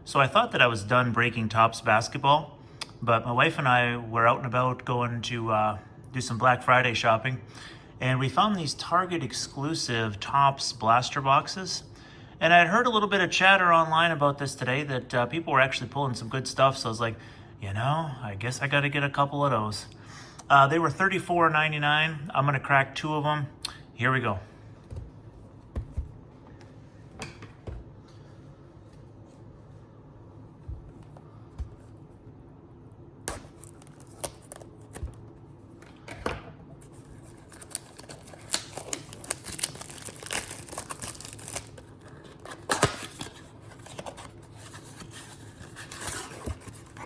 So I thought that I was done breaking Topps basketball, but my wife and I were out and about going to do some Black Friday shopping, and we found these Target exclusive Topps blaster boxes. And I had heard a little bit of chatter online about this today that people were actually pulling some good stuff. So I was like, I guess I got to get a couple of those. They were $34.99. I'm going to crack 2 of them. Here we go.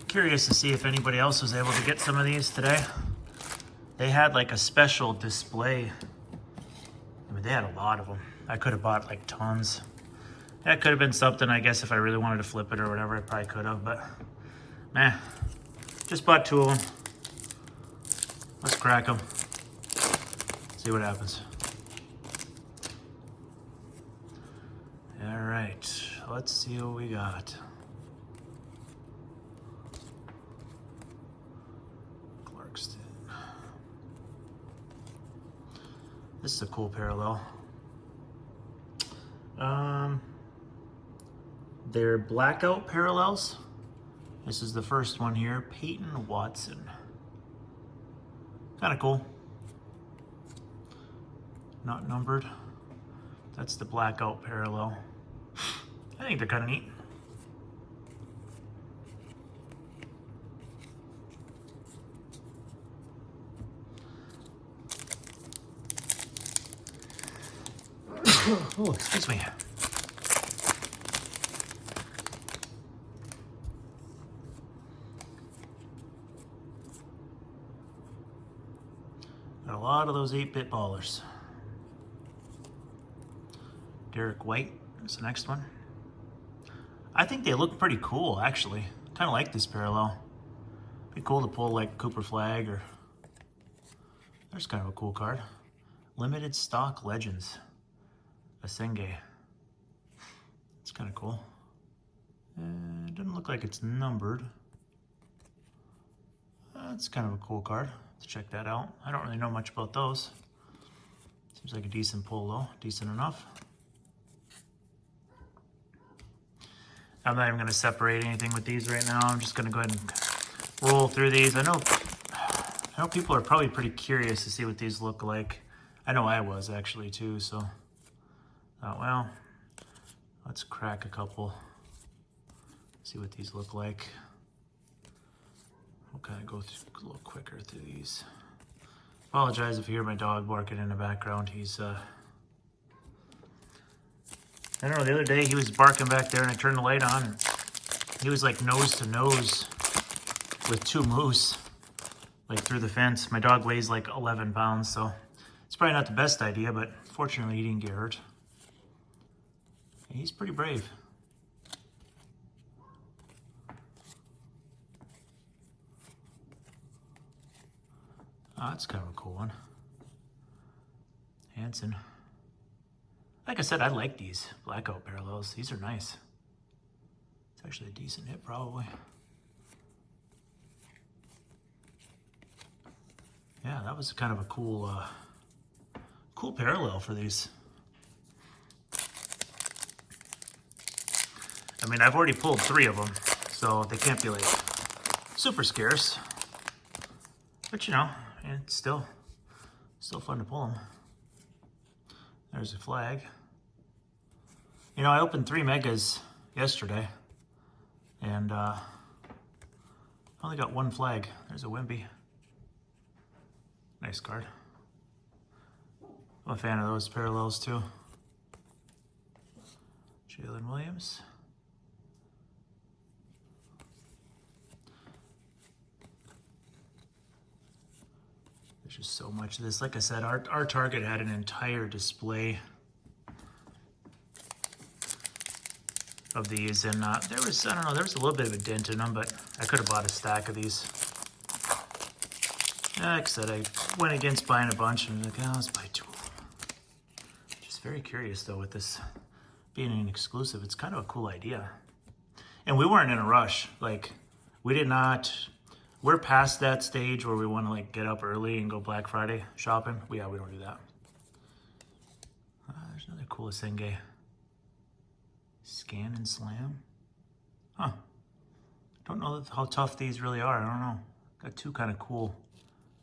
Curious to see if anybody else was able to get some of these today. They had like a special display. I mean, they had a lot of them. I could have bought like tons. That could have been something, I guess, if I really wanted to flip it or whatever, I probably could have, but just bought 2 of them. Let's crack them. See what happens. All right, let's see what we got. This is a cool parallel. They're Blackout parallels. This is the first one here, Peyton Watson. Kind of cool. Not numbered. That's the Blackout parallel. I think they're kind of neat. Oh, excuse me. Got a lot of those 8-bit ballers. Derek White is the next one. I think they look pretty cool, actually. Kind of like this parallel. Be cool to pull like Cooper Flag or... There's kind of a cool card. Limited Stock Legends. Asenge. It's kind of cool. It doesn't look like it's numbered. That's kind of a cool card. Let's check that out. I don't really know much about those. Seems like a decent pull though. Decent enough. I'm not even going to separate anything with these right now. I'm just going to go ahead and roll through these. I know people are probably pretty curious to see what these look like. I know I was actually too, so... well, let's crack a couple, see what these look like. We'll kind of go a little quicker through these. Apologize if you hear my dog barking in the background. He's, I don't know, the other day he was barking back there and I turned the light on and he was like nose to nose with 2 moose, like through the fence. My dog weighs like 11 pounds, so it's probably not the best idea, but fortunately he didn't get hurt. He's pretty brave. Oh, that's kind of a cool one. Hanson. Like I said, I like these Blackout parallels. These are nice. It's actually a decent hit, probably. Yeah, that was kind of a cool, cool parallel for these. I mean, I've already pulled 3 of them, so they can't be like super scarce. But it's still fun to pull them. There's a flag. I opened 3 megas yesterday, and I only got 1 flag. There's a Wemby. Nice card. I'm a fan of those parallels too. Jalen Williams. There's just so much of this. Like I said, our Target had an entire display of these, and there was, I don't know, there was a little bit of a dent in them, but I could have bought a stack of these. Like I said, I went against buying a bunch, and I was like, let's buy 2 of them. Just very curious, though, with this being an exclusive. It's kind of a cool idea. And we weren't in a rush. Like, we did not, we're past that stage where we want to like get up early and go Black Friday shopping. Yeah, we don't do that. There's another cool Senge. Scan and slam. Huh. Don't know how tough these really are. I don't know. Got two kind of cool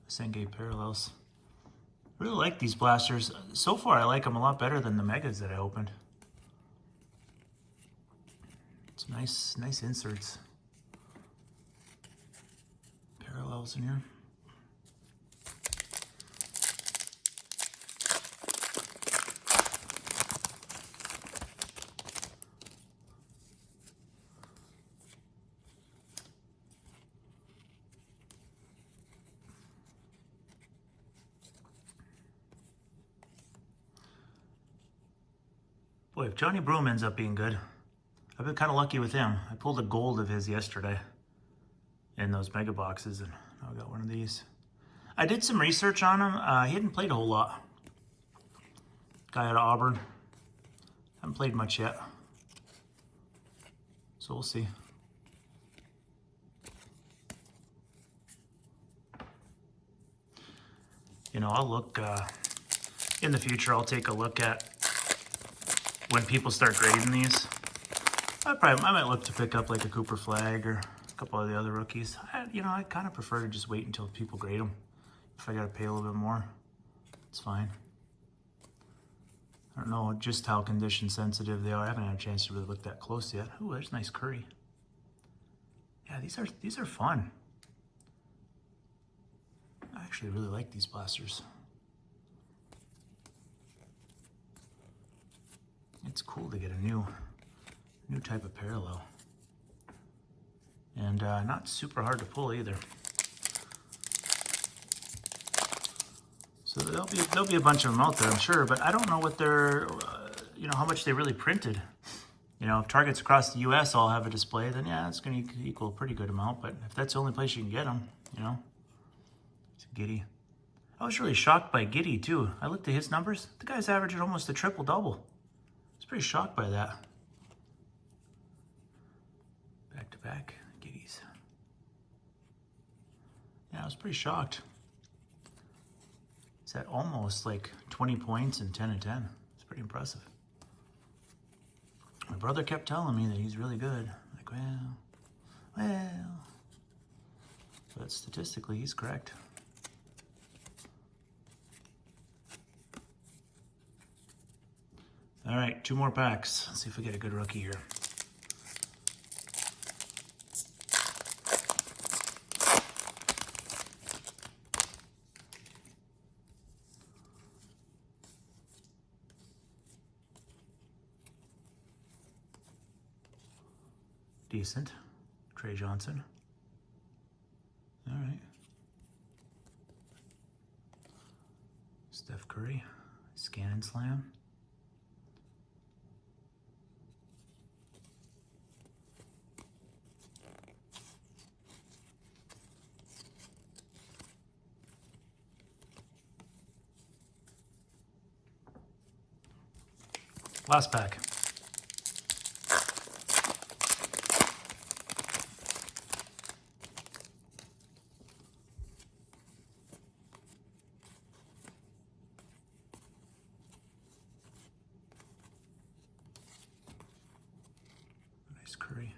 Senge parallels. Really like these blasters. So far, I like them a lot better than the Megas that I opened. It's nice inserts. Parallels in here. Boy, if Johnny Broom ends up being good, I've been kind of lucky with him. I pulled a gold of his yesterday in those mega boxes, and I got one of these. I did some research on him. He hadn't played a whole lot. Guy out of Auburn. Haven't played much yet. So we'll see. You know, I'll look, in the future, I'll take a look at when people start grading these. I might look to pick up like a Cooper Flag or a couple of the other rookies. I kind of prefer to just wait until people grade them. If I got to pay a little bit more, it's fine. I don't know just how condition sensitive they are. I haven't had a chance to really look that close yet. Ooh, there's nice Curry. Yeah, these are fun. I actually really like these blasters. It's cool to get a new type of parallel. And not super hard to pull either. So there'll be a bunch of them out there, I'm sure, but I don't know what they're, how much they really printed. You know, if Targets across the U.S. all have a display, then yeah, it's going to equal a pretty good amount. But if that's the only place you can get them, it's a Giddy. I was really shocked by Giddy too. I looked at his numbers. The guy's averaging almost a triple-double. I was pretty shocked by that. Back-to-back Giddies. Yeah, I was pretty shocked. It's at almost like 20 points and 10 and 10. It's pretty impressive. My brother kept telling me that he's really good. Like, well. But statistically, he's correct. All right, 2 more packs. Let's see if we get a good rookie here. Decent. Trey Johnson. All right. Steph Curry. Scan and slam. Last pack. Nice Curry.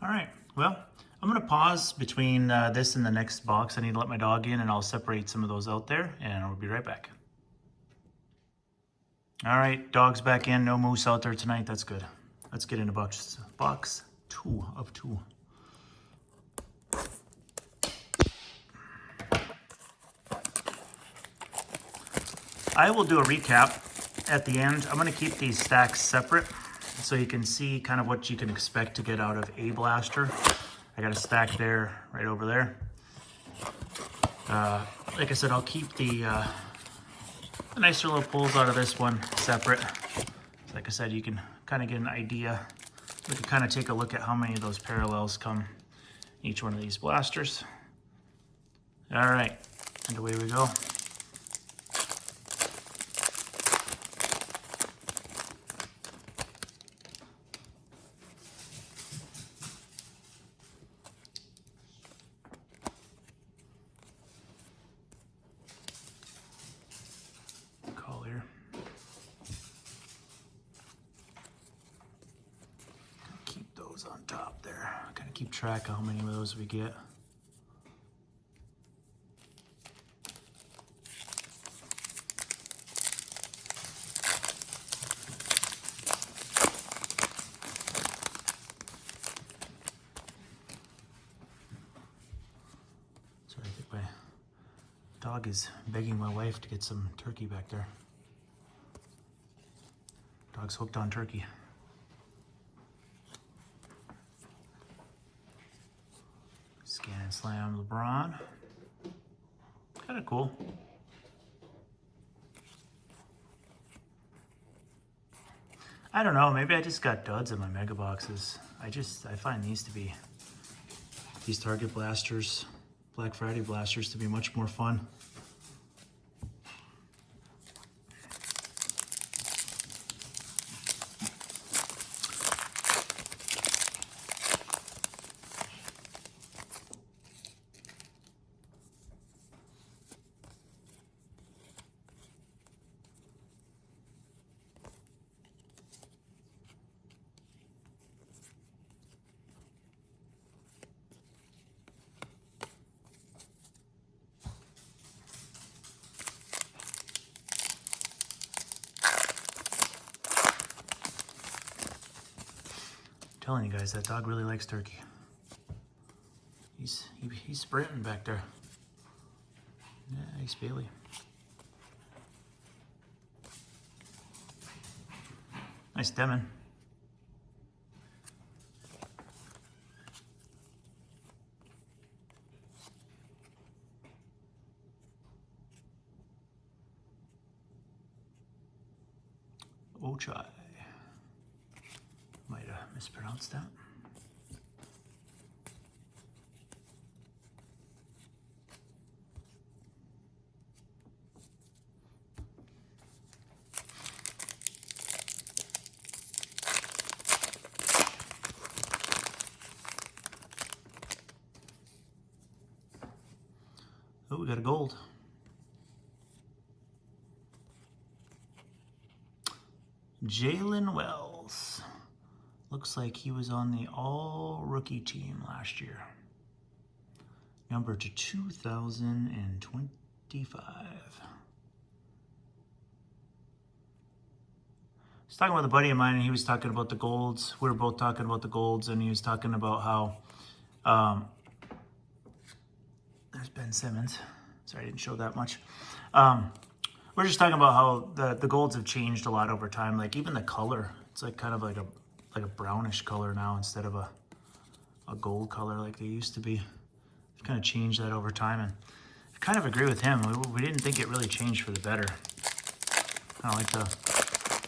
All right, well, I'm gonna pause between this and the next box. I need to let my dog in and I'll separate some of those out there and I'll be right back. All right, dog's back in, no moose out there tonight, that's good. Let's get into box 2 of 2. I will do a recap at the end. I'm gonna keep these stacks separate so you can see kind of what you can expect to get out of a blaster. I got a stack there, right over there. Like I said, I'll keep the nicer little pulls out of this one separate. Like I said, you can kind of get an idea. We can kind of take a look at how many of those parallels come in each one of these blasters. All right, and away we go. goes on top there. Kind of keep track of how many of those we get. Sorry, I think my dog is begging my wife to get some turkey back there. Dog's hooked on turkey. Scan and slam LeBron. Kind of cool. I don't know, maybe I just got duds in my mega boxes. I find these Target blasters, Black Friday blasters, to be much more fun. Telling you guys, that dog really likes turkey. He's sprinting back there. Yeah, he's Bailey. Nice Demon. Ochai. Might have mispronounced that. Oh, we got a gold. Jalen Wells. Looks like he was on the all-rookie team last year. Number to 2025. I was talking with a buddy of mine, and he was talking about the golds. We were both talking about the golds, and he was talking about how there's Ben Simmons. Sorry, I didn't show that much. We're just talking about how the golds have changed a lot over time. Like even the color, it's like kind of like a brownish color now instead of a gold color like they used to be. I've kind of changed that over time, and I kind of agree with him. We didn't think it really changed for the better. Kind of like the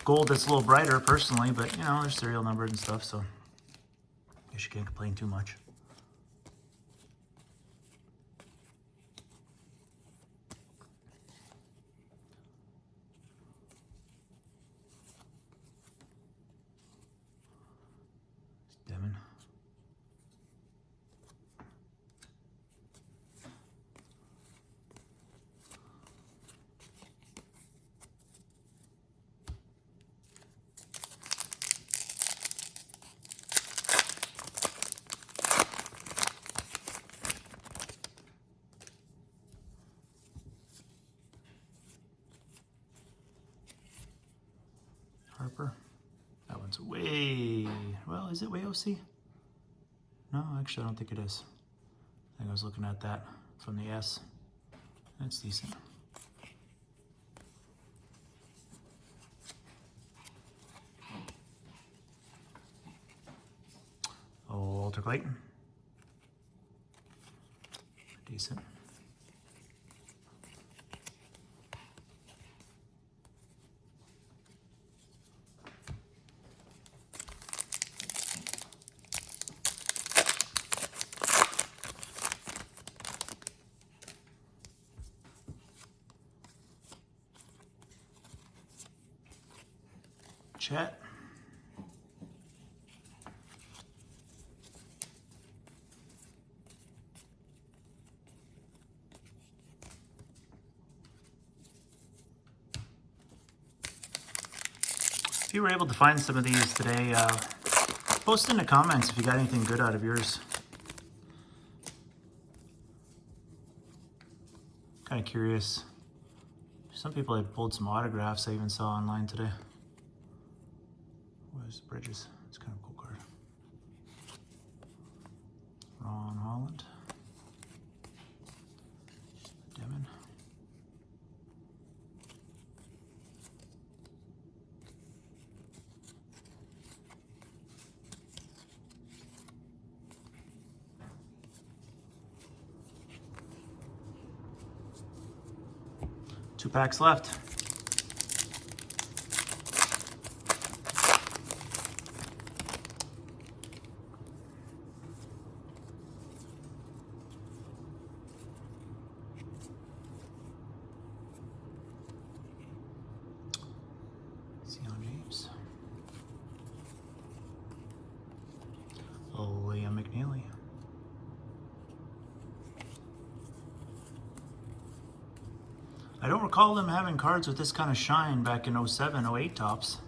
gold that's a little brighter personally, but you know, there's serial numbered and stuff, so I guess you can't complain too much. Demon. Harper. That one's way, well, is it way OC? No, actually, I don't think it is. I think I was looking at that from the S. That's decent. Oh, Walter Clayton. Decent. Chat. If you were able to find some of these today, Post in the comments if you got anything good out of yours. Kind of curious. Some people had pulled some autographs I even saw online today. Where's Bridges? It's kind of a cool card. Ron Holland. Demon. Two packs left. James. Liam McNeely. I don't recall them having cards with this kind of shine back in 07, 08 tops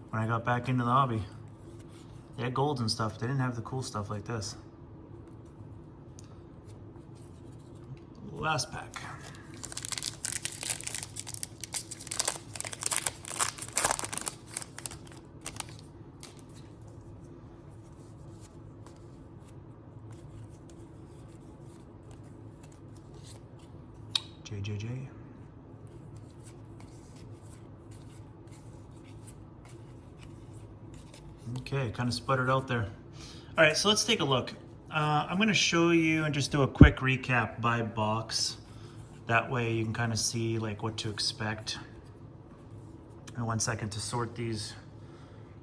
when I got back into the hobby. They had golds and stuff. They didn't have the cool stuff like this. Last pack. JJJ. Okay, kind of sputtered out there. All right, so let's take a look. I'm going to show you and just do a quick recap by box. That way you can kind of see like what to expect. And 1 second to sort these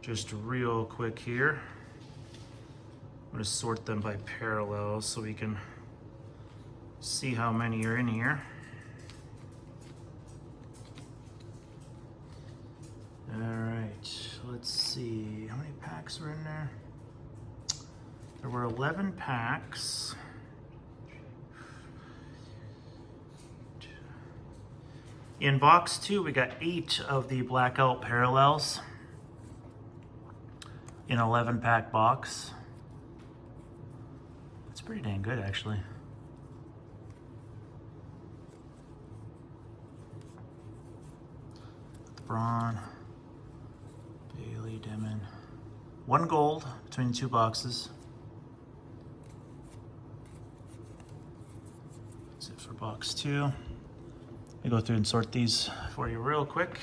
just real quick here. I'm going to sort them by parallel so we can see how many are in here. All right, let's see, how many packs were in there? There were 11 packs. In box 2, we got 8 of the Blackout parallels in an 11 pack box. That's pretty dang good, actually. Braun. Bailey, Demon. 1 gold between the 2 boxes. That's it for box 2. Let me go through and sort these for you real quick.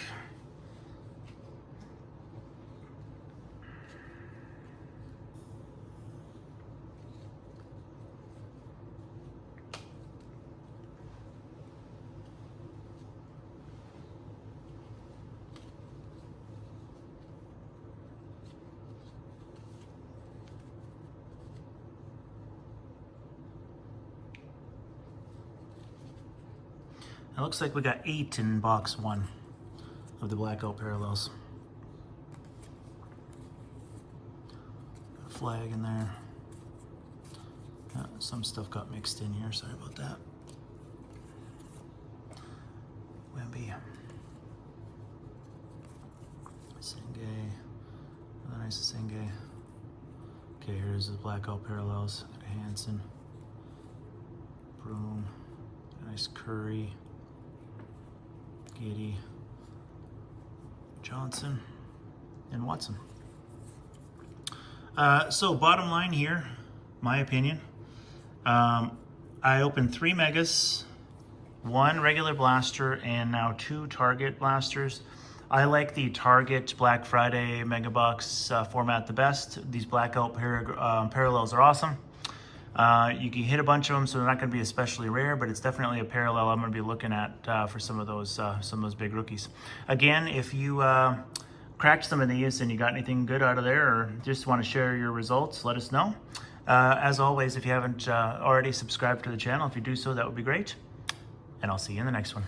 It looks like we got 8 in box 1 of the Blackout parallels. Got a flag in there. Some stuff got mixed in here, sorry about that. Wemby. Senge. Another nice Senge. Okay, here's the Blackout parallels. Got Hansen. Broom. Nice Curry. Giddy, Johnson, and Watson. So bottom line here, my opinion, I opened 3 megas, 1 regular blaster, and now 2 Target blasters. I like the Target Black Friday Mega Box format the best. These Blackout parallels are awesome. You can hit a bunch of them, so they're not going to be especially rare, but it's definitely a parallel I'm going to be looking at for some of those big rookies. Again, if you cracked some of these and you got anything good out of there, or just want to share your results, let us know. As always, if you haven't already subscribed to the channel, if you do so, that would be great. And I'll see you in the next one.